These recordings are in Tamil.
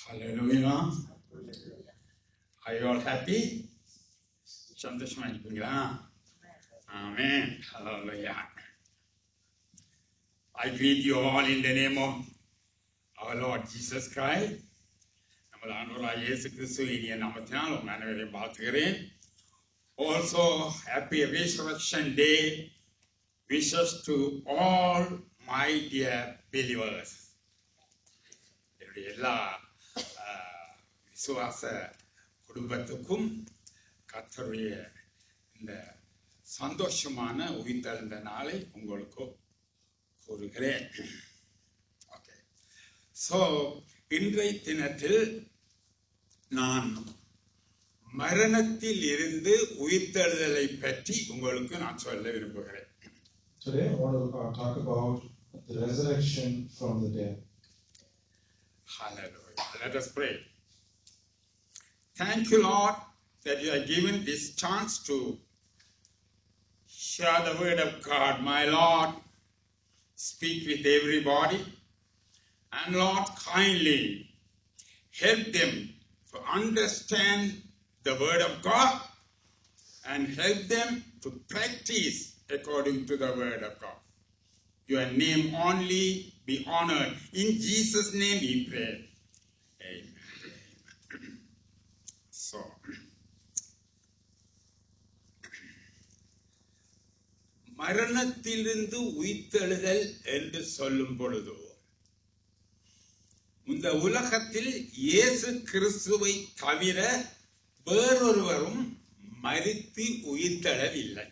Hallelujah. Are you all happy? சந்தோஷமா இருக்கீங்களா? Amen. Hallelujah. I greet you all in the name of our Lord Jesus Christ. நமது ஆண்டவராகிய இயேசு கிறிஸ்துவின் இனிய நாமத்தினால் உங்கள் அனைவரையும் வாழ்த்துகிறேன். Also, happy Resurrection Day wishes to all my dear believers. என்னுடைய எல்லா விசுவாச குடும்பத்துக்கும் கர்த்தருடைய இந்த சந்தோஷமான உயிர்த்தெழுந்த நாளை உங்களுக்கு கூறுகிறேன். ஓகே, ஸோ இன்றைய தினத்தில் நான் மரணத்தில் இருந்து உயிர்த்தெழுதலை பற்றி உங்களுக்கு நான் சொல்ல விரும்புகிறேன். Today I want to talk about the resurrection from the dead. Hallelujah. Let us pray. Thank you, Lord, that you are given this chance to share the word of God. My Lord, speak with everybody. And Lord, kindly help them to understand the word of God and help them to practice according to the word of God. Your name only be honored. In Jesus' name we pray. Amen. So, மரணத்திலிருந்து உயிர்த்தெழுதல் என்று சொல்லும் பொழுது இந்த உலகத்தில் இயேசு கிறிஸ்துவை தவிர வேறொருவரும் மரித்து உயிர்த்தெழவில்லை.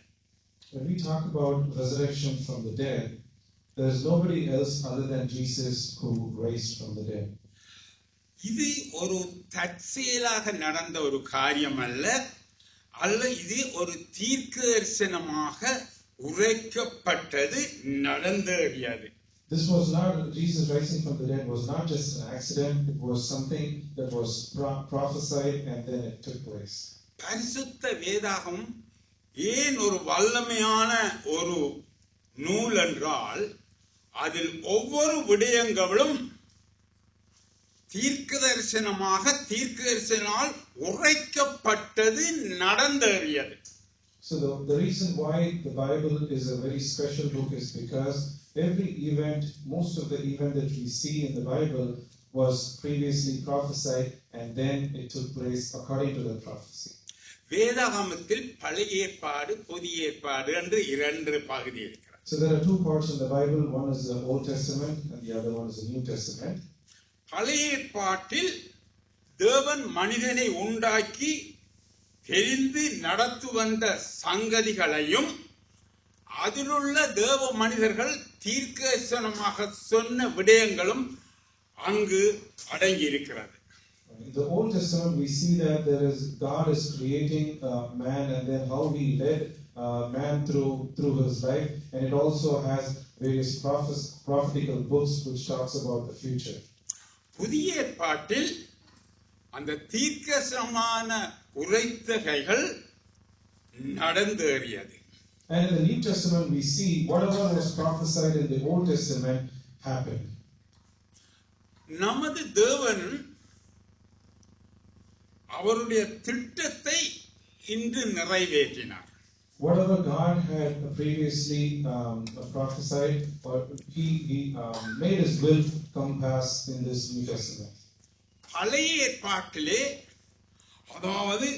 When we talk about resurrection from the dead, there is nobody else other than Jesus who raised from the dead. இது ஒரு தற்செயலாக நடந்த ஒரு காரியம் அல்ல, இது ஒரு தீர்க்கதரிசனமாக உரைக்கப்பட்டது, நடந்தேறியது. This was not, Jesus rising from the dead was not just an accident, it was something that was prophesied and then it took place. பரிசுத்த வேதாகம் ஏன் ஒரு வல்லமையான ஒரு நூல் என்றால் அதில் ஒவ்வொரு விடயங்களும் தீர்க்கதரிசனால் உரைக்கப்பட்டது, நடந்தேறியது. So the reason why the Bible is a very special book is because every event, most of the event that we see in the Bible was previously prophesied and then it took place according to the prophecy. வேதாகமத்தில் பழைய ஏற்பாடு புதிய ஏற்பாடு என்று இரண்டு பகுதி இருக்கிறது. So there are two parts in the Bible, one is the Old Testament and the other one is the New Testament. பழைய ஏற்பாட்டில் தேவன் மனிதனை உண்டாக்கி தெரிந்து நடத்து வந்த சங்கதிகளையும் அதிலுள்ள தேவ மனிதர்கள் தீர்க்கதரிசனமாக சொன்ன விடயங்களும் அங்கு அடங்கி இருக்கிறது. In the Old Testament, we see that God is creating man and then how he led man through his life, and it also has various prophetical books which talks about the future. புதிய ஏற்பாட்டில் அந்த தீர்க்கதரிசனமான உரைத்தவைகள் நடந்தேறியது. And in the New Testament, we see whatever was prophesied in the Old Testament happened. நமது தேவன் அவருடைய திட்டத்தை இன்று நிறைவேற்றினார். Whatever God had previously prophesied, or he made his will come pass in this New Testament. பழைய ஏற்பாட்டிலே, அதாவது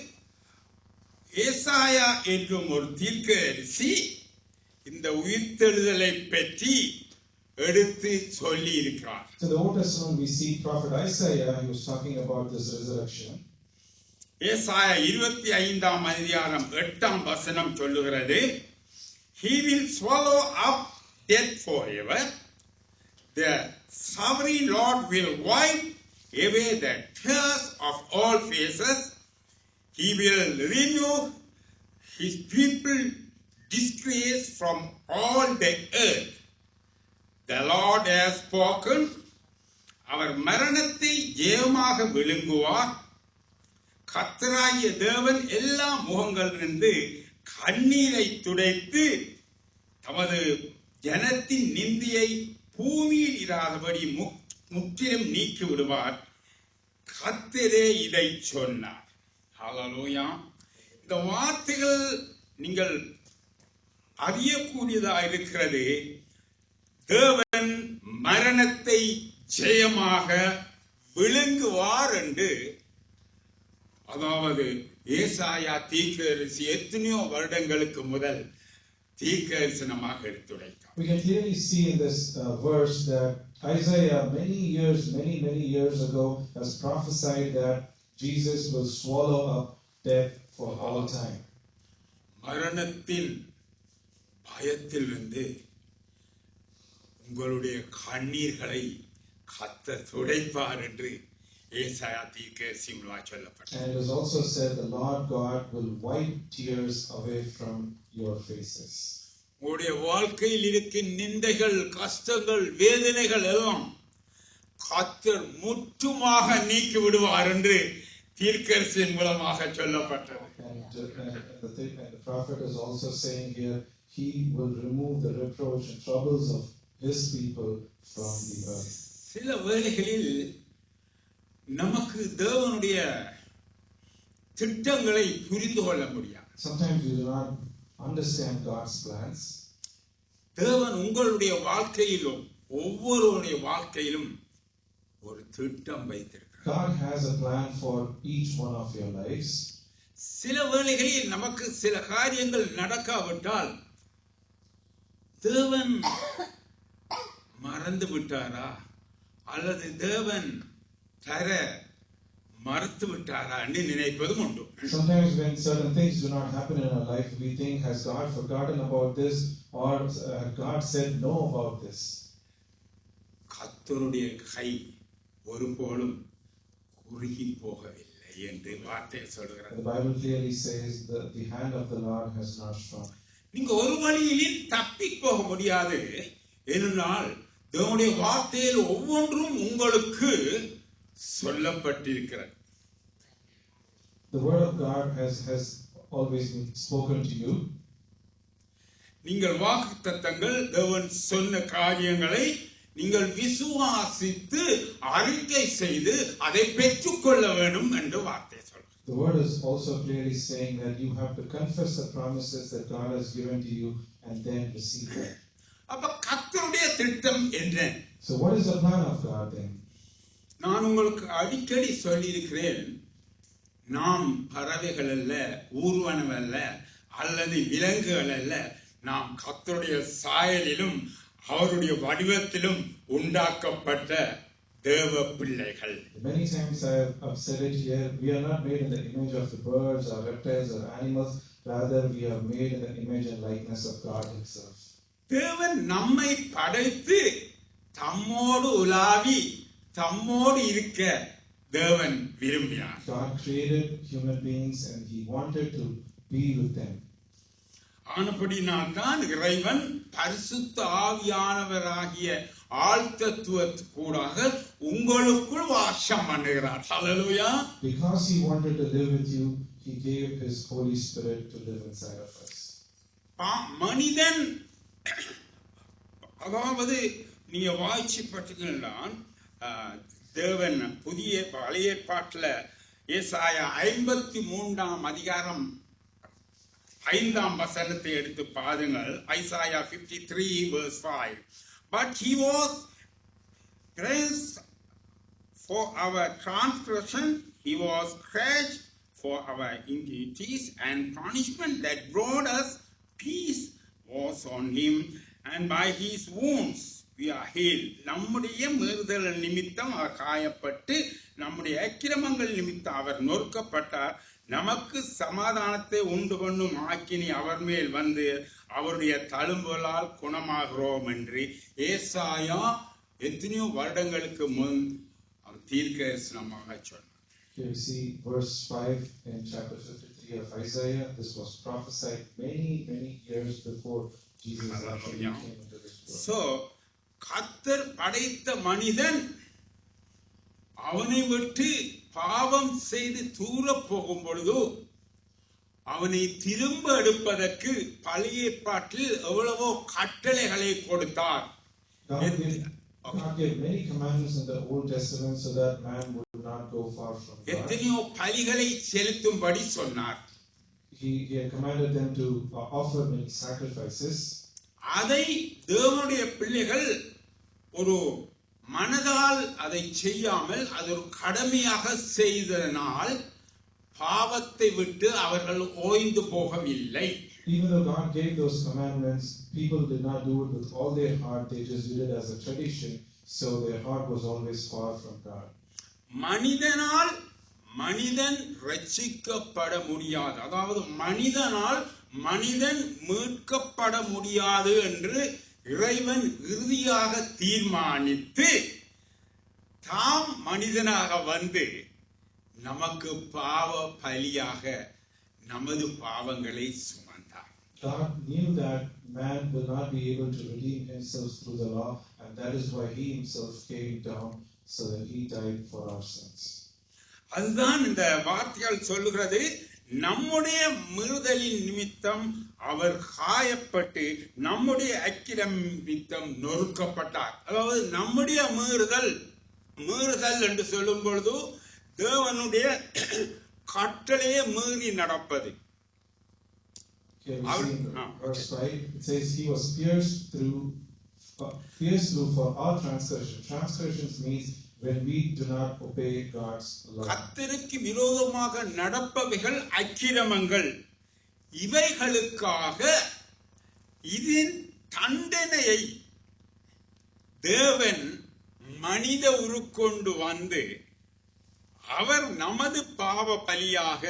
ஏசாயா என்றும் ஒரு தீர்க்கதரிசி இந்த உயிர்த்தெழுதலை பற்றி எடுத்து சொல்லி இருக்கிறார். So the Old Testament we see prophet Isaiah, he was talking about this resurrection. ஏசாயா 25ஆம் அதிகாரம் 8ஆம் வசனம் சொல்லுகிறது, He will swallow up death forever. The sovereign Lord will wipe away the tears of all faces. He will remove his people disgrace from all the earth. The Lord has spoken. அவர் மரணத்தை ஜெயமாக விழுங்குவார். கர்த்தராகிய தேவன் எல்லா முகங்களிலிருந்து கண்ணீரை துடைத்து தமது ஜனத்தின் நிந்தையை பூமியில் இராதபடி முற்றிலும் நீக்கி விடுவார். கர்த்தரே இதை சொன்னார். ஹல்லேலூயா. இந்த வார்த்தைகள் நீங்கள் அறியக்கூடியதா இருக்கிறது. தேவன் மரணத்தை ஜெயமாக விழுங்குவார் என்று, அதாவது ஏசாயா தீர்க்கதரிசி எத்தனையோ வருடங்களுக்கு முதல் தீர்க்கதரிசனமாக எடுத்துரைத்தார். We can clearly see in this verse that Isaiah many years ago has prophesied that Jesus will swallow up death for all time. மரணத்தின் பயத்தில் உங்களுடைய கண்ணீர்களை கர்த்தர் துடைப்பார் என்று ஏசாயா தீர்க்கதரிசி மூலமாக சொல்லப்பட்டது. And it is also said the Lord God will wipe tears away from your faces. உங்களுடைய வாழ்க்கையில் இருக்கும் நிந்தைகள், கஷ்டங்கள், வேதனைகள் எல்லாம் கர்த்தர் முற்றுமாக நீக்கி விடுவார் என்று தீர்க்கதரிசியின் மூலமாக சொல்லப்பட்டது. And the prophet is also saying here, he will remove the reproach and troubles of his people from the earth. சில வேளைகளில் நமக்கு தேவனுடைய திட்டங்களை புரிந்து கொள்ள முடியாது. Sometimes we do not understand God's plans. தேவன் உங்களுடைய வாழ்க்கையிலும் ஒவ்வொருவருடைய வாழ்க்கையிலும் ஒரு திட்டம் வைத்திருக்கிறார். God has a plan for each one of your lives. சில வேளைகளில் நமக்கு சில காரியங்கள் நடக்காவிட்டால் தேவன் மறந்து விட்டாரா அல்லது தேவன் தர மறுத்து விட்டாரா என்று நினைப்பதும் உண்டு. Sometimes when certain things do not happen in our life, we think, has God forgotten about this, or God said no about this. கர்த்தருடைய கை ஒருபோதும் குறுகி போகவில்லை என்று வார்த்தை சொல்கிறது. The Bible clearly says that the hand of the Lord has not shrunk. நீங்க ஒரு வழியில் தப்பி போக முடியாது. ஏனென்றால் தேவனுடைய வார்த்தையில் ஒவ்வொன்றும் உங்களுக்கு சொல்லப்பட்டிருக்கிறது. The word of God has always been spoken to you. நீங்கள் வாக்குத்தத்தங்கள், தேவன் சொன்ன காரியங்களை நீங்கள் விசுவாசித்து அறிக்கை செய்து அதை பெற்றுக்கொள்ள வேண்டும் என்று வார்த்தை சொல்கிறது. The word is also clearly saying that you have to confess the promises that God has given to you and then receive them. அப்ப கர்த்தருடைய திட்டம் என்ன? So what is the plan of God then? நான் உங்களுக்கு அடிக்கடி சொல்லி இருக்கிறேன், நாம் பறவைகள் அல்ல, ஊர்வனம் அல்ல, அல்லது விலங்குகள் அல்ல, நாம் கர்த்தருடைய சாயலிலும் அவருடைய வடிவத்திலும் உண்டாக்கப்பட்ட தேவ பிள்ளைகள். Many times I have said it here, we are not made in the image of the birds or reptiles or animals, rather we are made in the image and likeness of God himself. தேவன் நம்மை படைத்து தம்மோடு உலாவி தம்மோடு இருக்க தேவன் விரும்பினார். God created human beings and he wanted to be with them. ஆனபடினால் தான் இறைவன் பரிசுத்த ஆவியானவராகிய ஆழ்த்தத்துவத்துக்கூடாக உங்களுக்குள் வாசம் பண்ணுகிறார். ஹல்லேலூயா. Because he wanted to live with you, he gave his Holy Spirit to live inside of us. மனிதன், அதாவது நீங்க வாய்ச்சி பட்டீங்கன்னா தேவன் புதிய பழைய ஏற்பாட்டுல ஏசாயா 53 அதிகாரம் 5 வசனத்தை எடுத்து பாருங்கள். Isaiah 53 verse 5. But he was praised for our transgression, he was crushed for our iniquities, and punishment that brought us peace was on him, and by his wounds we are healed. நம்முடைய மீறுதல் நிமித்தம் அவர் காயப்பட்டு நம்முடைய அக்கிரமங்கள் நிமித்தம் அவர் நொறுக்கப்பட்டார். நமக்கு சமாதானத்தை உண்டு பண்ணும் ஆக்கினி அவர் மேல் வந்து அவருடைய தழும்புகளால் குணமாகிறோம் என்று ஏசாயா எத்தனையோ வருடங்களுக்கு முன் தீர்க்கதரிசனமாக சொன்னார். Here you see verse 5 in chapter 53 of Isaiah. This was prophesied many years before Jesus actually came into this world. So, கர்த்தர் படைத்த மனிதன் அவனை விட்டு பாவம் செய்து தூர போகும் பொழுது அவனை திரும்ப எடுப்பதற்கு பழைய ஏற்பாட்டில் எவ்வளவோ கட்டளைகளை கொடுத்தார். God gave many commandments in the Old Testament so that man would not go far from God. எத்தனையோ பலிகளை செலுத்தும்படி சொன்னார். He had commanded them to offer many sacrifices. அதை தேவனுடைய பிள்ளைகள் ஒரு மனதால் அதை செய்யாமல் அது ஒரு கடமையாக செய்ததனால் பாவத்தை விட்டு அவர்கள் ஓய்ந்து போகவில்லை. Even though God gave those commandments, people did not do it with all their heart. They just did it as a tradition, so their heart was always far from God. மனிதனால் மனிதன் ரட்சிக்கப்பட முடியாது, அதாவது மனிதனால் மனிதன் மீட்கப்பட முடியாது என்று இறைவன் இறுதியாக தீர்மானித்து தாம் மனிதனாக வந்து நமக்கு பாவ பலியாக நமது பாவங்களை சுமந்தார். God knew that man will not be able to redeem himself through the law, and that is why he himself came down so that he died for our sins. அதுதான் இந்த வார்த்தைகள் சொல்லுகிறது, நம்முடைய மீறுதலின் நிமித்தம் அவர் காயப்பட்டு நம்முடைய அக்கிரம் நிமித்தம் நொறுக்கப்பட்டார். அதாவது நம்முடைய மீறுதல் என்று சொல்லும் பொழுது தேவனுடைய கட்டளையை மீறி நடப்பது. Okay, we see in verse 5, it says he was pierced through for our transgression. Transgressions means when we do not obey God's law. கர்த்தருக்கு விரோதமாக நடப்பவைகள் அக்கிரமங்கள். இவைகளுக்காக இதன் தண்டனையை தேவன் மனித உருக்கொண்டு வந்து அவர் நமது பாவ பலியாக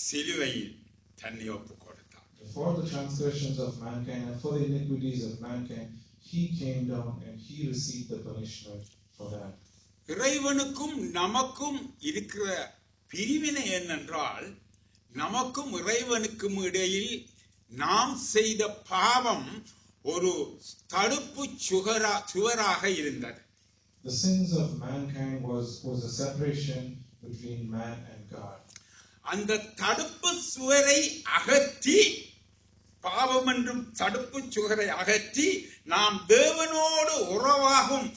சிலுவையில் தன்னை ஒப்புக் கொடுத்தார். For the transgressions of mankind and for the iniquities of mankind, he came down and he received the punishment for that. இறைவனுக்கும் நமக்கும் இருக்கிற பிரிவினை என்னென்றால், நமக்கும் இறைவனுக்கும் இடையில் நாம் செய்த பாவம் ஒரு தடுப்பு சுவராக இருந்தது. The sins of mankind was a separation between man and God. அந்த தடுப்பு சுவரை அகற்றி, பாவம் என்றும் தடுப்பு சுவரை அகற்றி நாம் தேவனோடு உறவாகும்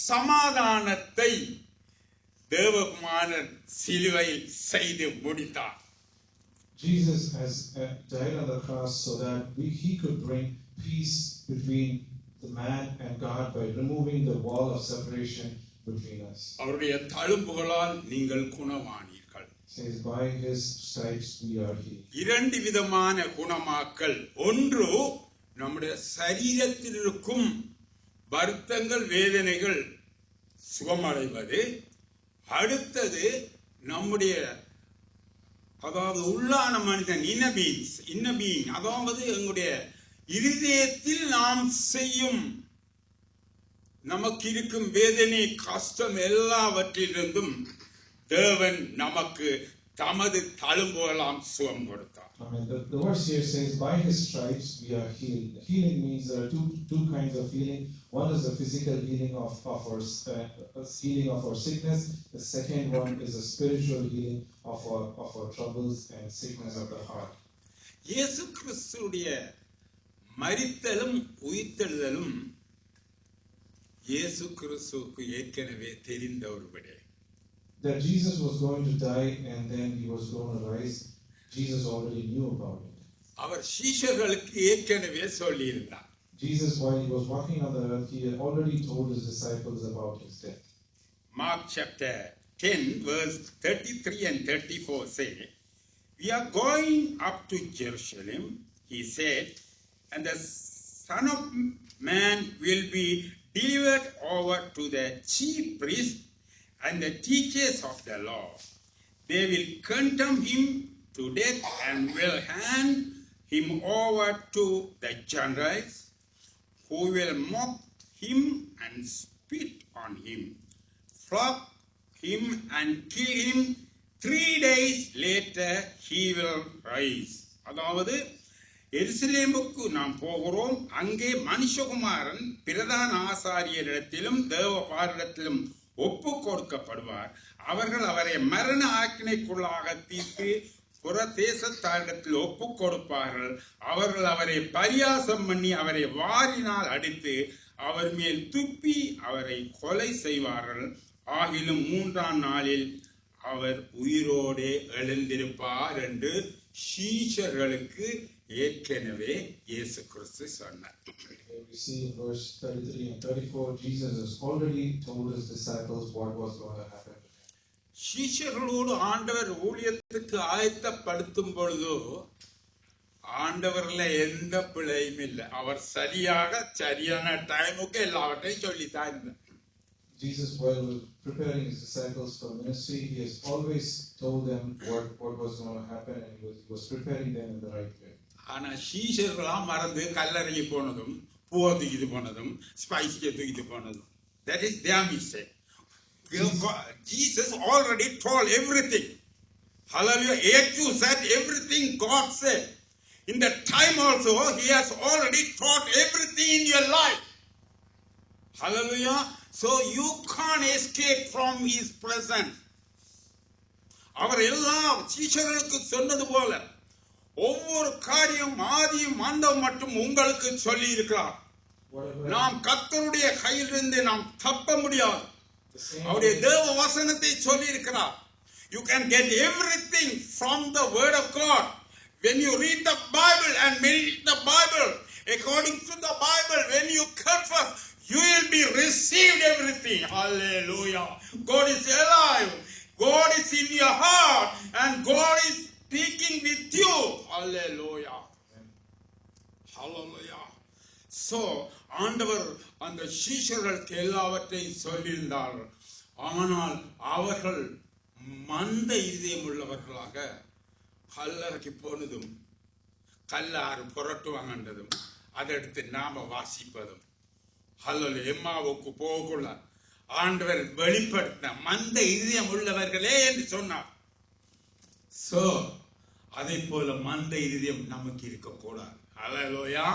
சமாதானத்தை தேவகுமாரன் சிலுவையில் செய்து முடித்தார். Jesus has died on the cross so that he could bring peace between the man and God by removing the wall of separation between us. அவருடைய தழும்புகளால் நீங்கள் குணமானீர்கள். Says by his stripes we are healed. இரண்டு விதமான குணமாக்கல். ஒன்று நம்முடைய சரீரத்தில் இருக்கும் வருத்தங்கள் வேதனைகள் சுகமடைவது. அடுத்தது நம்முடைய அதாவது உள்ளான மனிதன் இன்னபீன் அதாவது எங்களுடைய இருதயத்தில் நாம் செய்யும் நமக்கு இருக்கும் வேதனை கஷ்டம் எல்லாவற்றிலிருந்தும் தேவன் நமக்கு தமது தழும்புகளாம் சுகம் கொடுத்தார். The verse here says, by his stripes we are healed. Healing means there are two kinds of healing. One is the physical healing of our sickness. The second one is a spiritual healing of our troubles and sickness of the heart. இயேசு கிறிஸ்துவுடைய மரித்தலும் உயிர்த்தெழுதலும் இயேசு கிறிஸ்துவுக்கு ஏற்கனவே தெரிந்த ஒரு விடயம். That Jesus was going to die and then he was going to rise, Jesus already knew about it. அவர் சீஷர்களுக்கு ஏற்கனவே சொல்லியிருந்தார். Jesus, while he was walking on the earth, he had already told his disciples about his death. Mark chapter 10 verse 33 and 34 say, we are going up to Jerusalem, he said, and the Son of Man will be delivered over to the chief priests and the teachers of the law. They will condemn him to death and will hand him over to the Gentiles, who will mock him and spit on him, flog him and kill him. 3 days later he will rise. அதாவது எருசலேமுக்கு நாம் போகிறோம், அங்கே மனுஷகுமாரன் பிரதான ஆசாரியரிடத்திலும் தேவபாரிடத்திலும் ஒப்பு கொடுக்கப்படுவார். அவர்கள் அவரை மரண ஆக்கினைக்குள்ளாக தீர்த்து புற தேசத்தாரிடத்தில் ஒப்பு கொடுப்பார்கள். அவர்கள் அவரை பரியாசம் பண்ணி அவரை வாரினால் அடித்து அவர் மேல் துப்பி அவரை கொலை செய்வார்கள். ஆகிலும் 3ஆம் நாளில் அவர் உயிரோடே எழுந்திருப்பார் என்று சீஷர்களுக்கு ஏற்கனவே இயேசு கிறிஸ்து சொன்னார். We see in verse 33 and 34, Jesus has already told his disciples what was going to happen. சீஷர்களோடு ஆண்டவர் ஊழியத்துக்கு ஆயத்தப்படுத்தும் பொழுதோ ஆண்டவர்ல எந்த பிழையும் இல்லை. அவர் சரியான டைமுக்கு எல்லாவற்றையும் சொல்லித்தான் இருந்தார். Jesus, while preparing his disciples for ministry, he has always told them what was going to happen, and he was preparing them in the right way. ஆனா சீஷர்களாம் மறந்து கல்லறைக்கு போனதும், பூவை தூக்கிட்டு போனதும், ஸ்பைஸ்க்கு தூக்கிட்டு போனதும், that is their mistake. Jesus already told everything. Hallelujah. A to Z, everything God said. In that time also, he has already taught everything in your life. Hallelujah. So you can't escape from his presence. அவர் எல்லாம் சீஷர்களுக்கு சொன்னது போல ஒவ்வொரு காரியம் ஆதியும் அந்தம் மட்டும் உங்களுக்கு சொல்லி இருக்கிறார். நாம் கர்த்தருடைய கையிலிருந்து நாம் தப்ப முடியாது. அவருடைய தேவ வசனத்தை சொல்லி இருக்கிறார். You can get everything from the word of God. When you read the Bible and meditate the Bible, according to the Bible, when you confess, you will be received everything. Hallelujah. God is alive. God is in your heart. And God is speaking with you. Hallelujah. Hallelujah. So, ஆண்டவர் அந்த சீஷர்களுக்கு எல்லாவற்றையும் சொல்லியிருந்தார்கள். ஆனால் அவர்கள் மந்த இதயம் உள்ளவர்களாக கல்லறைக்கு போனதும் கல்லாறு புரட்டுவாங்கன்றதும் அதை எடுத்து நாம வாசிப்பதும் எம்மாவுக்கு போகல ஆண்டவர் வெளிப்படுத்த மந்த இதயம் உள்ளவர்களே என்று சொன்னார். சோ அதை போல மந்த இதயம் நமக்கு இருக்கக்கூடாது. ஹல்லேலூயா.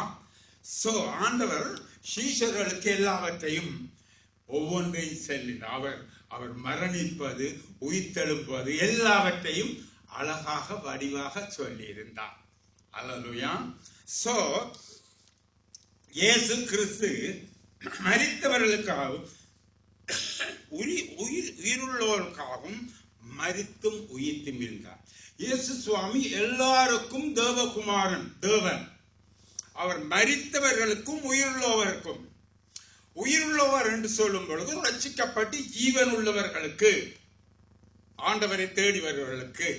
சோ ஆண்டவர் சீஷர்களுக்கு எல்லாவற்றையும் ஒவ்வொன்றையும் செல்லினார். அவர் மரணிப்பது உயிர்த்தெழுப்பது எல்லாவற்றையும் அழகாக வடிவாக சொல்லி இருந்தார். ஹல்லேலூயா. சோ இயேசு கிறிஸ்து மரித்தவர்களுக்காகவும் உயிருள்ளவர்களுக்காகவும் மரித்தும் உயிர்த்தும் இருந்தார். இயேசு சுவாமி எல்லாருக்கும் தேவகுமாரன், தேவன். அவர் மரித்தவர்களுக்கும் உயிருள்ளவருக்கும், உயிருள்ளவர் என்று சொல்லும் பொழுது ரட்சிக்கப்பட்டு ஜீவன் உள்ளவர்களுக்கு, ஆண்டவரை தேடி வருவர்களுக்கு,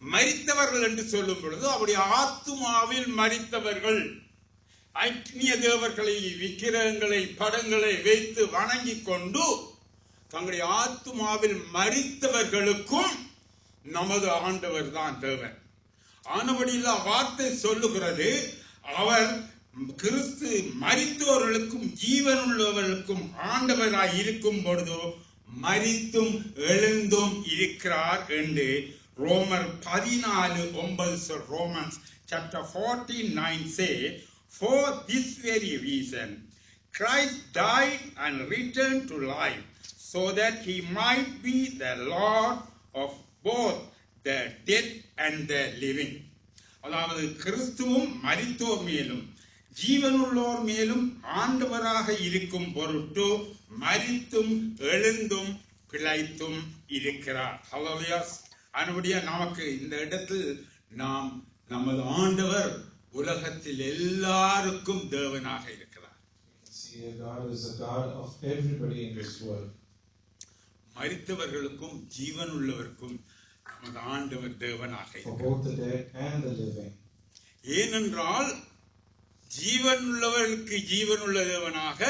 மரித்தவர்கள் என்று சொல்லும் பொழுது அவருடைய ஆத்துமாவில் மரித்தவர்கள், அந்நிய தேவர்களை, விக்கிரகங்களை, படங்களை வைத்து வணங்கி கொண்டு தங்களுடைய ஆத்துமாவில் மரித்தவர்களுக்கும் நமது ஆண்டவர் தான் தேவன். ஆனபடியில் வார்த்தை சொல்லுகிறது, அவர் கிறிஸ்து மரித்தோர்களுக்கும் ஜீவன் உள்ளவர்களுக்கும் ஆண்டவராய் இருக்கும் பொழுதோ மரித்தும் எழுந்தும் இருக்கிறார் என்று ரோமர் 14:9 Romans chapter 14:9 say, for this very reason Christ died and returned to life so that he might be the Lord of both the dead and the living. அதாவது கிறிஸ்துவும் மரித்தோர் மேலும் ஜீவனுள்ளோர் மேலும் ஆண்டவராக இருக்கும் பொருட்டு மரித்தும் எழுந்தும் பிழைத்தும் இருக்கிறார். ஹல்லேலூயா. அன்புடைய நமக்கு இந்த இடத்தில் நாம் நமது ஆண்டவர் உலகத்தில் எல்லாருக்கும் தேவனாக இருக்கிறார். God is a God of everybody in this world. மரித்தவர்களுக்கும் ஜீவன் உள்ளவருக்கும் நமது ஆண்டவர் தேவனாக இருக்கிறார். For both the dead and the living. ஏனென்றால் ஜீவன் உள்ளவர்களுக்கு ஜீவன் உள்ள தேவனாக,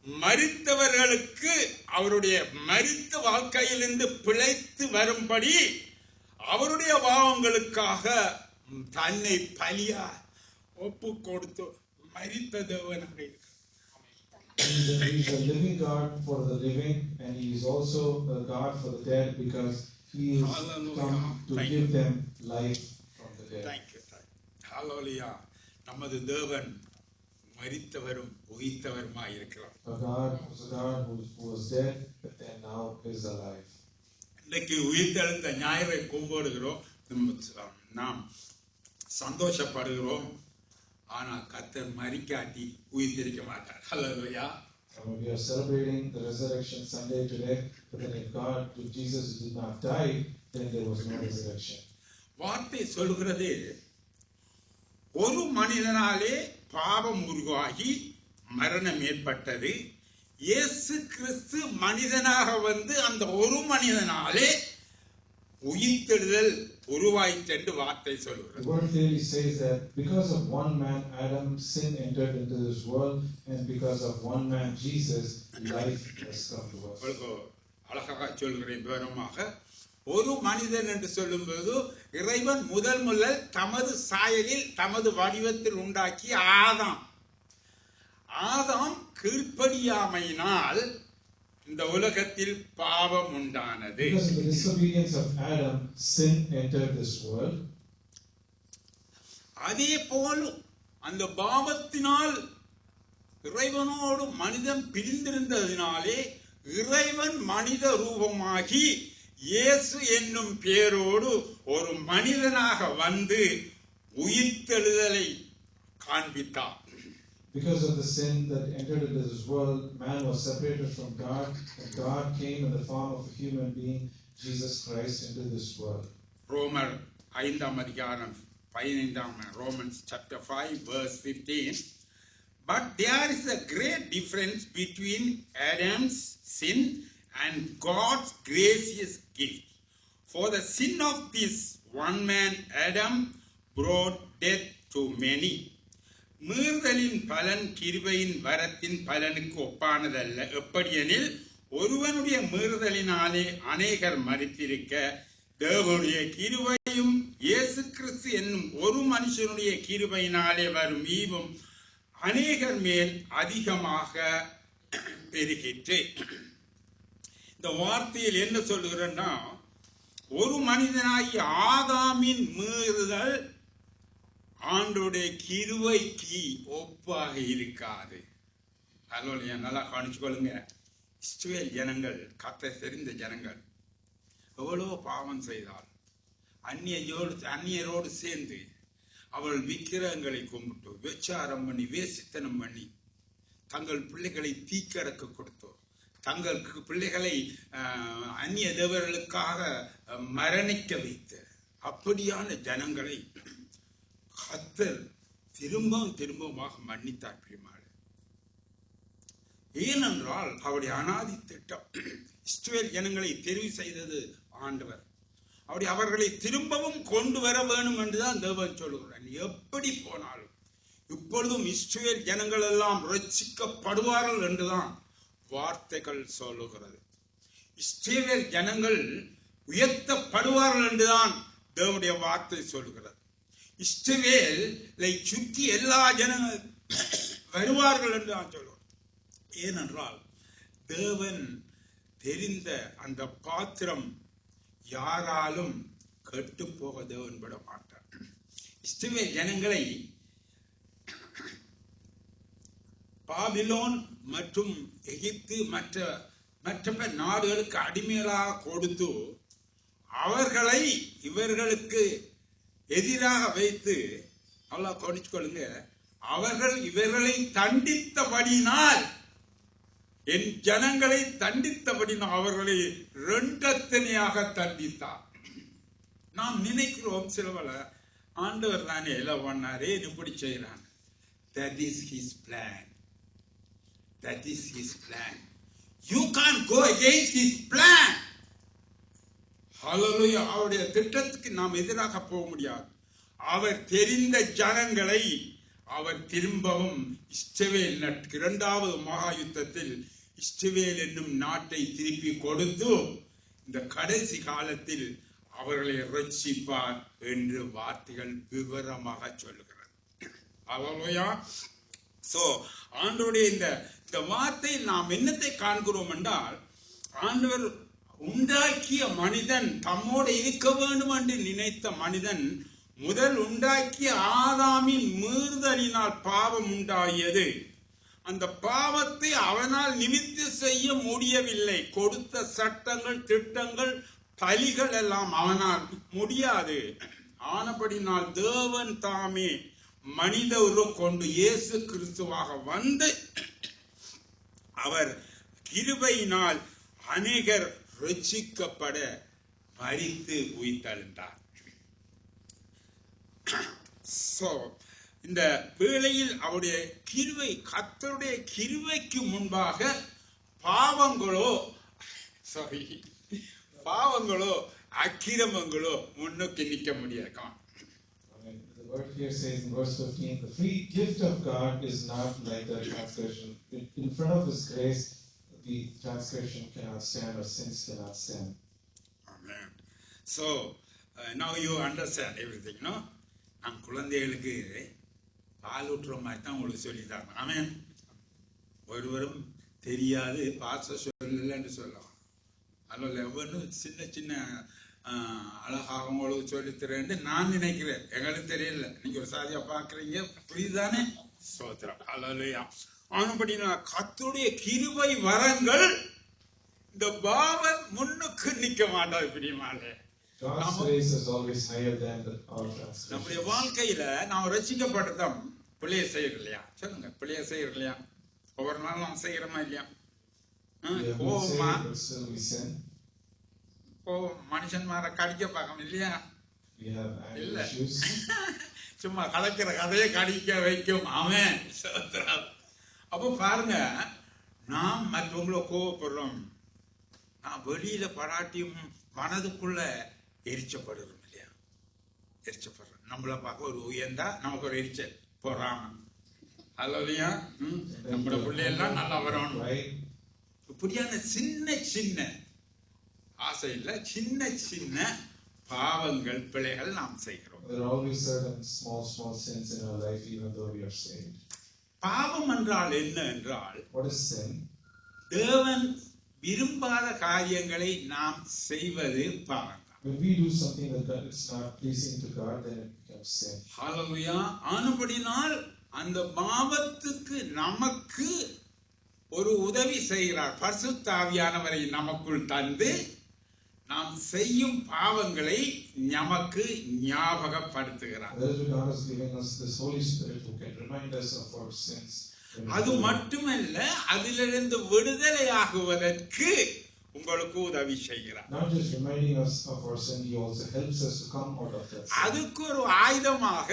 மரித்தவர்களுக்கு அவருடைய மரித்த வாழ்க்கையிலிருந்து பிழைத்து வரும்படி அவருடைய பாவங்களுக்காக தன்னை பலியா ஒப்பு கொடுத்து மரித்த தேவனாக இருக்கிறார். He is a living God for the living, and he is also a God for the dead, because he is come to give them life from the dead. Thank you. Hallelujah. நமது தேவன் மரித்தவரும் உயிர்த்தவருமாய் இருக்கிறார். A God who was dead but then now is alive. இன்னைக்கு உயிர்த்தெழுந்த ஞாயிறை கும்பிடுகிறோம், நாம் சந்தோஷப்படுகிறோம். ஆனா கர்த்தர் மரிக்காட்டி உயிர்த்திருக்க மாட்டார். ஹல்லேலூயா. We are celebrating the resurrection Sunday today, but then if Jesus did not die, then there was no resurrection. வார்த்தை சொல்கிறது, ஒரு மனிதனாலே பாவம் உருவாகி மரணம் ஏற்பட்டது. இயேசு கிறிஸ்து மனிதனாக வந்து அந்த ஒரு மனிதனாலே உயிர்த்தெழுதல் உருவாயிற்று என்று வார்த்தை சொல்கிறது. The word clearly says that because of one man Adam, sin entered into this world, and because of one man Jesus, life has come to us. அழகாக சொல்கிறேன் விவரமாக. ஒரு மனிதன் என்று சொல்லும்போது இறைவன் முதல் தமது சாயலில் தமது வடிவத்தில் உண்டாக்கிய ஆதாம் கீழ்ப்படியாமையினால் இந்த உலகத்தில் பாவம் உண்டானது. Because of the disobedience of Adam, sin entered this world. அதே போல் அந்த பாவத்தினால் இறைவனோடு மனிதன் பிரிந்திருந்ததினாலே இறைவன் மனித ரூபமாகி இயேசு என்னும் பேரோடு ஒரு மனிதனாக வந்து உயிர்த்தெழுதலை காண்பித்தார். Because of the sin that entered into this world, man was separated from God, and God came in the form of a human being, Jesus Christ, into this world. ரோமர் 5 அதிகாரம் 15, Romans chapter 5 verse 15. But there is a great difference between Adam's sin and God's gracious gift. For the sin of this one man Adam brought death to many. மீறுதலின் பலன் கிருபையின் வரத்தின் பலனுக்கு ஒப்பானதல்ல. எப்படியெனில் ஒருவனுடைய மீறுதலினாலே அநேகர் மரித்திருக்க, தேவனுடைய கிருபையும் இயேசு கிறிஸ்து என்னும் ஒரு மனுஷனுடைய கிருபையினாலே வரும் ஈவும் அநேகர் மேல் அதிகமாக பெருகிற்று. இந்த வார்த்தையில் என்ன சொல்லுகிறேன்னா, ஒரு மனிதனாகிய ஆதாமின் மீறுதல் ஆண்டோடைய கிருபைக்கு ஒப்பாக இருக்காது. அல்லேலூயா. நல்லா கவனிச்சுக்கொள்ளுங்க. இஸ்ரவேல் ஜனங்கள், கர்த்தர் தெரிந்த ஜனங்கள், எவ்வளவு பாவம் செய்தால் அந்நியரோடு சேர்ந்து அவள் விக்கிரகங்களை கும்பிட்டு விபச்சாரம் பண்ணி வேசித்தனம் பண்ணி தங்கள் பிள்ளைகளை தீக்கடக்க கொடுத்தோம், தங்கள் பிள்ளைகளை அந்நிய தேவர்களுக்காக மரணிக்க வைத்த அப்படியான ஜனங்களை கர்த்தர் திரும்பமாக மன்னித்தார். பிரியமானவர்களே, ஏனென்றால் அவருடைய அநாதி திட்டம் இஸ்ரவேல் ஜனங்களை தெரிவு செய்தது ஆண்டவர். அவர்களை திரும்பவும் கொண்டு வர வேணும் என்றுதான் தேவன் சொல்லுகிறார். எப்படி போனாலும் இப்பொழுதும் இஸ்ரவேல் ஜனங்கள் எல்லாம் ரட்சிக்கப்படுவார்கள் என்றுதான் வார்த்தைகள் சொல்லுகிறது. இஸ்ரவேல் ஜனங்கள் உயர்த்தப்படுவார்கள் என்றுதான் தேவனுடைய வார்த்தை சொல்லுகிறது. இஸ்ரவேலை சுற்றி எல்லா ஜனங்கள் வருவார்கள் என்று நான் சொல்லுவேன். ஏனென்றால் தேவன் தெரிந்த அந்த பாத்திரம் யாராலும் கெட்டு போக தேவன் விட மாட்டார். இஸ்ரவேல் ஜனங்களை பாபிலோன் மற்றும் எகிப்து மற்ற நாடுகளுக்கு அடிமைகளாக கொடுத்து அவர்களை இவர்களுக்கு எதிராக வைத்து, நல்லா கவனிச்சுக்கொள்ளுங்க, அவர்கள் இவர்களை தண்டித்தபடினால், என் ஜனங்களை தண்டித்தபடினால் அவர்களை இரண்டத்தனையாக தண்டித்தார். நாம் நினைக்கிறோம் சிலவள ஆண்டவர் தானே எல்லாம் பண்ணாரே இப்படி செய்யறான். That is his plan. That is his plan. You can't go against his plan. ஹல்லேலூயா. அவருடைய திட்டத்துக்கு நாம் எதிராக போக முடியாது. அவர் தெரிந்த ஜனங்களை அவர் திரும்பவும் இஸ்ரவேல் இரண்டாவது மகா யுத்தத்தில் இஸ்ரவேல் என்னும் நாட்டை திருப்பி கொடுத்து இந்த கடைசி காலத்தில் அவர்களை ரட்சிப்பார் என்று வார்த்தைகள் விவரமாக சொல்லுகிறது. ஹல்லேலூயா. சோ ஆண்டவருடைய இந்த வார்த்தையில் நாம் என்னத்தை காண்கிறோம் என்றால், ஆண்டவர் உண்டாக்கிய மனிதன் தம்மோடு இருக்க வேண்டும் என்று நினைத்த மனிதன் முதல் உண்டாக்கிய ஆதாமின் மீறுதலினால் பாவம் உண்டாகியது. அந்த பாவத்தை அவனால் நிவர்த்தி செய்ய முடியவில்லை. கொடுத்த சட்டங்கள், திட்டங்கள், பலிகள் எல்லாம் அவனால் முடியாது. ஆனபடினால் தேவன் தாமே மனித உருவம் கொண்டு இயேசு கிறிஸ்துவாக வந்து அவர் கிருபையினால் அநேகர் ரட்சிக்கப்பட மரித்து உயிர்த்தெழுந்தார். சோ இந்த வேளையில் அவருடைய கிருபை, கர்த்தருடைய கிருபைக்கு முன்பாக பாவங்களோ அக்கிரமங்களோ முன்னுக்கு நிற்க முடியாது. The word here says in verse 15, the free gift of God is not like the transgression. In front of His grace, the transgression cannot stand or sins cannot stand. Amen. So now you understand everything, no? நம் குழந்தைகளுக்கு பால் ஊற்றுற மாதிரி தான் உங்களுக்கு சொல்லித்தாங்க. ஆமென். ஒருவரும் தெரியாது பாச சொல்லலன்னு சொல்லலாம். அதில் எவ்வளவு சின்ன சின்ன அழகாக உங்களுக்கு சொல்லித்தரேன்னு நான் நினைக்கிறேன். எங்களுக்கு தெரியல, நீங்க ஒரு சாதியா பார்க்குறீங்க, புரியுதானே? சோத்திரம். அல்லேலூயா. ஆனபடினா கர்த்தருடைய கிருபை வரங்கள் இந்த பாவம் முன்னுக்கு நிற்க மாட்டாது. பிரியமானே, God's grace is always higher than our transgression. நம்முடைய வாழ்க்கையில நாம் ரட்சிக்கப்பட்டதும் பிள்ளைய செய்யறோம் இல்லையா? சொல்லுங்க, பிள்ளைய செய்யறோம் இல்லையா? ஒவ்வொரு நாளும் நாம் செய்யறோமா இல்லையா? மனுஷன்மார கடிக்க பார்க்கணும் இல்லையா? இல்ல, சும்மா கதைக்கிற கதையை கடிக்க வைக்கும். அவன் அப்போ பாருங்க, நாம் மற்றவங்கள கோவப்படுறோம், நான் வெளியில பராட்டியும் மனதுக்குள்ள எரிச்சப்படுறோம் இல்லையா? எரிச்சப்படுறோம். நம்மள பார்க்க ஒரு உயர்ந்தா நமக்கு ஒரு எரிச்சல் போறாம. அல்லையா? நம்மளோட பிள்ளையெல்லாம் நல்லா வரணும். இப்படியான சின்ன சின்ன ஆசை இல்ல, சின்ன சின்ன பாவங்கள், பிழைகள் நாம் செய்கிறோம். There are always certain small sins in our life even though we are saved. பாவம் என்றால் என்ன என்றால், what is sin? தேவன் விரும்பாத காரியங்களை நாம் செய்வது பாவம். When we do something that is not pleasing to God, then it becomes sin. ஹalleluya. ஆனபடினால் அந்த பாவத்துக்கு நமக்கு ஒரு உதவி செய்கிறார். பரிசுத்த ஆவியானவரை நமக்குள் தந்து நாம் செய்யும் பாவங்களை நமக்கு ஞாபகப்படுத்துகிறார். God has given us this Holy Spirit who can remind us of our sins. அது மட்டுமல்ல, அதிலிருந்து விடுதலையாகுவதற்கு உங்களுக்கு உதவி செய்கிறார். Not just reminding us of our sin, he also helps us to come out of that sin. அதுக்கு ஒரு ஆயுதமாக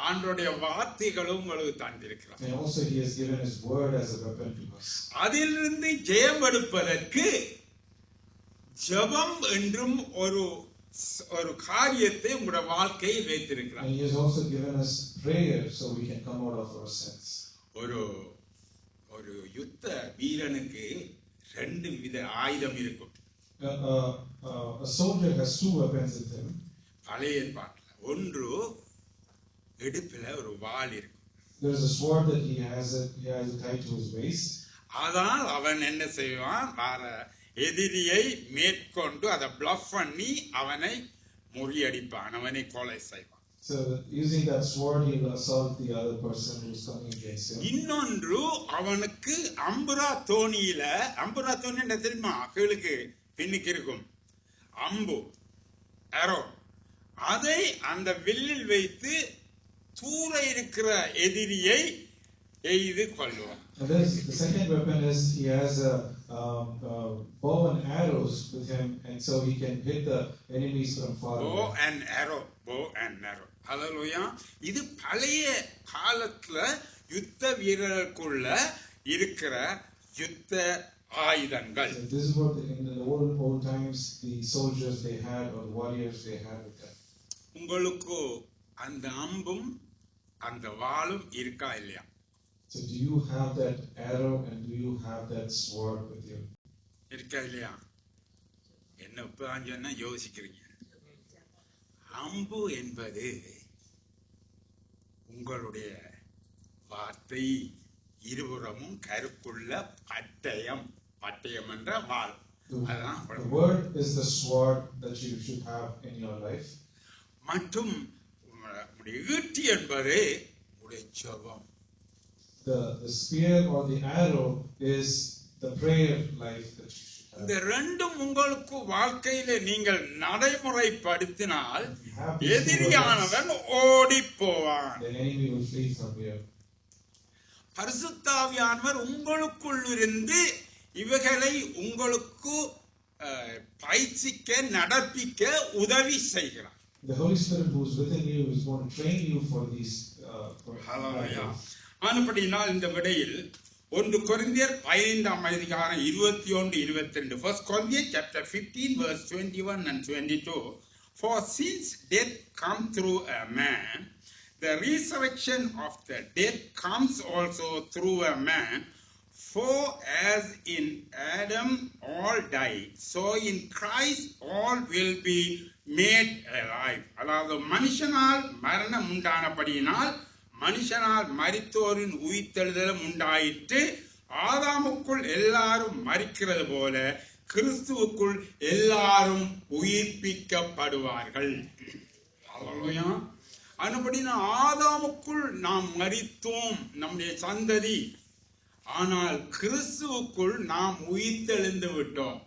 ஆண்டவருடைய வார்த்தைகளும் உங்களுக்கு தந்திருக்கிறார். And also he has given his word as a weapon to us. அதிலிருந்து ஜெயம் எடுப்பதற்கு ஜெபம் என்றும் ஒரு காரியத்தை உங்களுடைய வாழ்க்கையில் வைத்திருக்கிறார். And he has also given us prayer so we can come out of our sins. ஒரு யுத்த வீரனுக்கு ரெண்டு வித ஆயுதம் இருக்கும். A soldier has two weapons with him. பழைய ஏற்பாட்டில் ஒன்று இடுப்பில் ஒரு வாள் இருக்கும். There is a sword that he has tied to his waist. அதான் அவன் என்ன செய்வான், வர எதிரியை மேற்கொண்டு அதை பிளஃப் பண்ணி அவனை முறியடிப்பான், அவனை கொலை செய்வான். So using that sword he will assault the other person who is coming against him. இன்னொன்று அவனுக்கு அம்புரா தோணியில, அம்புரா தோணி என்ன தெரியுமா? கீழுக்கு பின்னுக்கு இருக்கும் அம்பு, அரோ, அதை அந்த வில்லில் வைத்து தூர இருக்கிற எதிரியை எய்து கொள்ளுவான். The second weapon is he has a bow and arrows with him, and so he can hit the enemies from far away. Bow and arrow. ஹalleluya. இது பழைய காலத்துல யுத்த வீரர்களுக்குள்ள இருக்கிற யுத்த ஆயுதங்கள். So this is what in the old times the soldiers they had, or the warriors they had with them. உங்களுக்கு அந்த அம்பும் அந்த வாளும் இருக்கா இல்லையா? So do you have that arrow and do you have that sword with you? இருக்கா இல்லையா? என்ன இப்பதான் சொன்னா யோசிக்கிறீங்க. அம்பு என்பது உங்களுடைய வார்த்தை, இருபுறமும் கருக்குள்ள பட்டயம், பட்டயம் என்ற வாள். The word is the sword that you should have in your life. மற்றும் ஈட்டி என்பது உங்களுடைய ஜெபம். The spear or the arrow is the prayer life that you should இந்த ரெண்டும் உங்களுக்கு வாழ்க்கையில நீங்கள் நடைமுறைப்படுத்தினால் எதிரியானவன் ஓடி போவான். பரிசுத்தாவியானவர் உங்களுக்குள் இருந்து இவைகளை உங்களுக்கு பயிற்சிக்க நடப்பிக்க உதவி செய்கிறார். The Holy Spirit who is within you is going to train you for these. ஆனபடினால் இந்த விடையில் 1 கொரிந்தியர் 15 அதிகாரம் 21-22. 1 Corinthians chapter 15 verse 21 and 22. For since death comes through a man, the resurrection of the dead comes also through a man. For as in Adam all died, so in Christ all will be made alive. அதாவது மனுஷனால் மரணம் உண்டானபடியினால் மனுஷனால் மரித்தோரின் உயிர்த்தெழுதலும் உண்டாயிற்று. ஆதாமுக்குள் எல்லாரும் மரிக்கிறது போல கிறிஸ்துவுக்குள் எல்லாரும் உயிர்ப்பிக்கப்படுவார்கள். அதுபடினா ஆதாமுக்குள் நாம் மரித்தோம், நம்முடைய சந்ததி. ஆனால் கிறிஸ்துவுக்குள் நாம் உயிர்த்தெழுந்து விட்டோம்.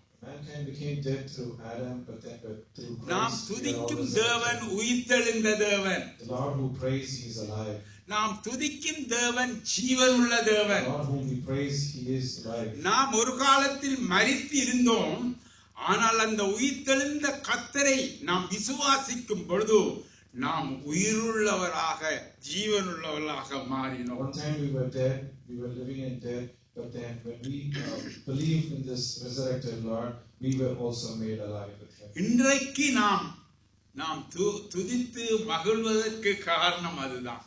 நாம் துதிக்கும் தேவன் உயிர்த்தெழுந்த தேவன். நாம் துதிக்கும் தேவன் ஜீவனுள்ள தேவன். நாம் ஒரு காலத்தில் மரித்து இருந்தோம், ஆனால் அந்த உயிர்த்தெழுந்த கர்த்தரை நாம் விசுவாசிக்கும் பொழுது நாம் உயிருள்ளவராக ஜீவனுள்ளவராக மாறினோம். One time we were dead, we were living in death, but then when we believed in this resurrected Lord, we were also made alive with Him. இன்றைக்கு நாம் துதித்து மகிழ்வதற்கு காரணம் அதுதான்.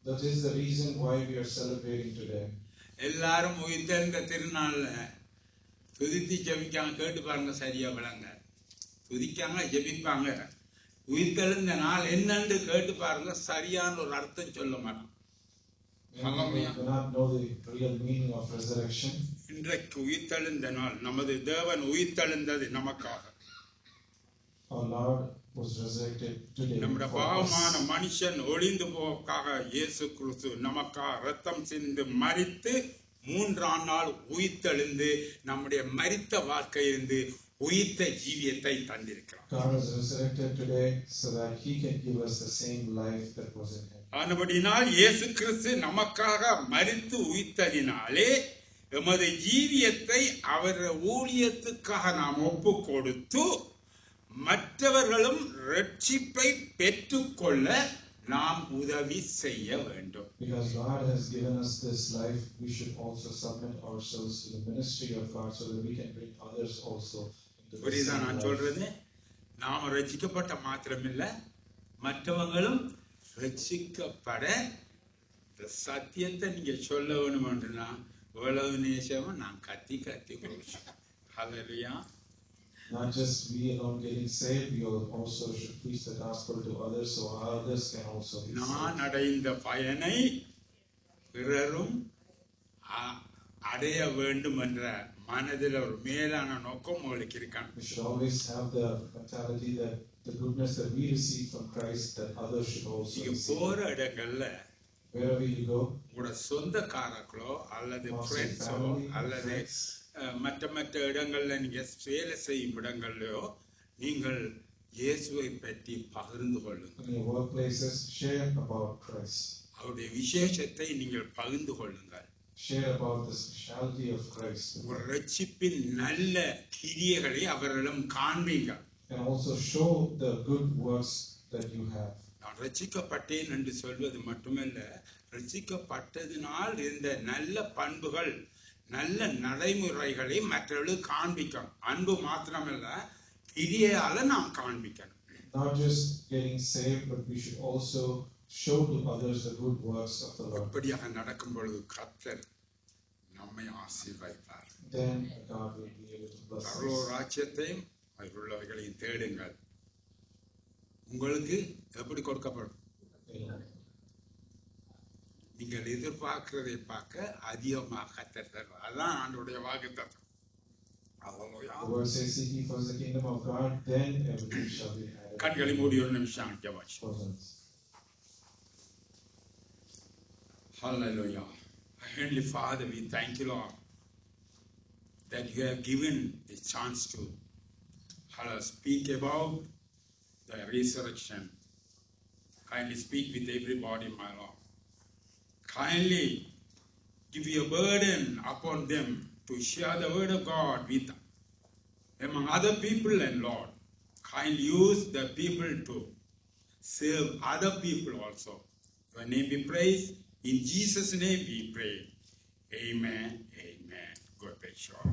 That is the reason why we are celebrating today. எல்லாரும் உயிர்த்தெழுந்த திருநாள்ல துதித்து ஜெபிக்காங்க, கேட்டு பாருங்க, சரியா விளங்க. துதிக்காங்க, ஜெபிப்பாங்க. உயிர்த்தெழுந்த நாள் என்னன்னு கேட்டு பாருங்க, சரியான ஒரு அர்த்தம் சொல்ல மாட்டோம். இன்றைக்கு உயிர்த்தெழுந்த நாள், நமது தேவன் உயிர்த்தெழுந்தது நமக்காக. நம்முடைய பாவமான மனுஷன் ஒளிந்து போக்காக இயேசு கிறிஸ்து நமக்காக ரத்தம் சிந்து மரித்து 3ஆம் நாள் உயிர்த்தெழுந்து நம்முடைய மரித்த வாழ்க்கையிலிருந்து உயிர்த்த ஜீவியத்தை தந்திருக்கிறார். ஆனபடினால் இயேசு கிறிஸ்து நமக்காக மரித்து உயிர்த்ததினாலே எமது ஜீவியத்தை அவர் ஊழியத்துக்காக நாம் ஒப்பு கொடுத்து மற்றவர்களும் ரட்சிப்பை பெற்றுக்கொள்ள நாம் உதவி செய்ய வேண்டும். Because God has given us this life, we should also submit ourselves to the ministry of God so that we can bring others also into the same நான் சொல்றது, நாம் ரட்சிக்கப்பட்ட மாத்திரமில்லை, மற்றவங்களும் ரட்சிக்கப்பட சத்தியத்தை நீங்க சொல்ல வேணும் என்றுனா எவ்வளவு நேசமா நான் கத்தி கொடுச்சோம். ஹல்லேலூயா. Not just we alone getting saved, we also should preach the gospel to others so others can also be saved. நான் அடைந்த பயனை பிறரும் அடைய வேண்டும் என்ற மனதில் ஒரு மேலான நோக்கம் உங்களுக்கு இருக்கான். We should always have the mentality that the goodness that we receive from Christ, that others should also receive. போற இடங்கள்ல wherever you go, உங்களோட சொந்தக்காரங்களோ அல்லது ஃப்ரெண்ட்ஸோ அல்லது மற்ற இடங்கள்ல நீங்க வேலை செய்யும் இடங்கள்லயோ நீங்கள் இயேசுவை பற்றி பகிர்ந்து கொள்ளுங்கள். In your workplaces, share about Christ. அவருடைய விசேஷத்தை நீங்கள் பகிர்ந்து கொள்ளுங்கள். Share about the speciality of Christ. உங்கள் ரட்சிப்பின் நல்ல கிரியைகளை அவர்களிடம் காண்பீங்க. And also show the good works that you have. நான் ரட்சிக்கப்பட்டேன் என்று சொல்வது மட்டுமல்ல, ரட்சிக்கப்பட்டதினால் இந்த நல்ல பண்புகள் நல்ல நடைமுறைகளை மற்றவர்களுக்கு காண்பிக்கணும். அன்பு மாத்திரமல்ல, கிரியையால நாம் காண்பிக்கணும். Not just getting saved, but we should also show to others the good works of the Lord. அப்படியாக நடக்கும் பொழுது கர்த்தர் நம்மை ஆசீர்வதிப்பார். Then God will be able to bless us. சர்வ ராஜ்யத்தையும் அதில் உள்ளவைகளையும் தேடுங்கள். உங்களுக்கு எப்படி கொடுக்கப்படும்? நீங்கள் எதிர்பார்க்கிறதை பார்க்க அதிகமாக கர்த்தர் தருவார். அதான் ஆண்டவருடைய வாக்குத்தத்தம். The word says, seek ye first the kingdom of God, then everything shall be added. கண்களை மூடி ஒரு நிமிஷம் ஜெபம். Hallelujah. Heavenly Father, we thank you, Lord, that you have given the chance to speak about the resurrection. Kindly speak with everybody, my Lord. Kindly give your burden upon them to share the word of God with among other people, and Lord, kindly use the people to serve other people also. Your name be praised. In Jesus' name we pray. Amen. Amen. God bless you all.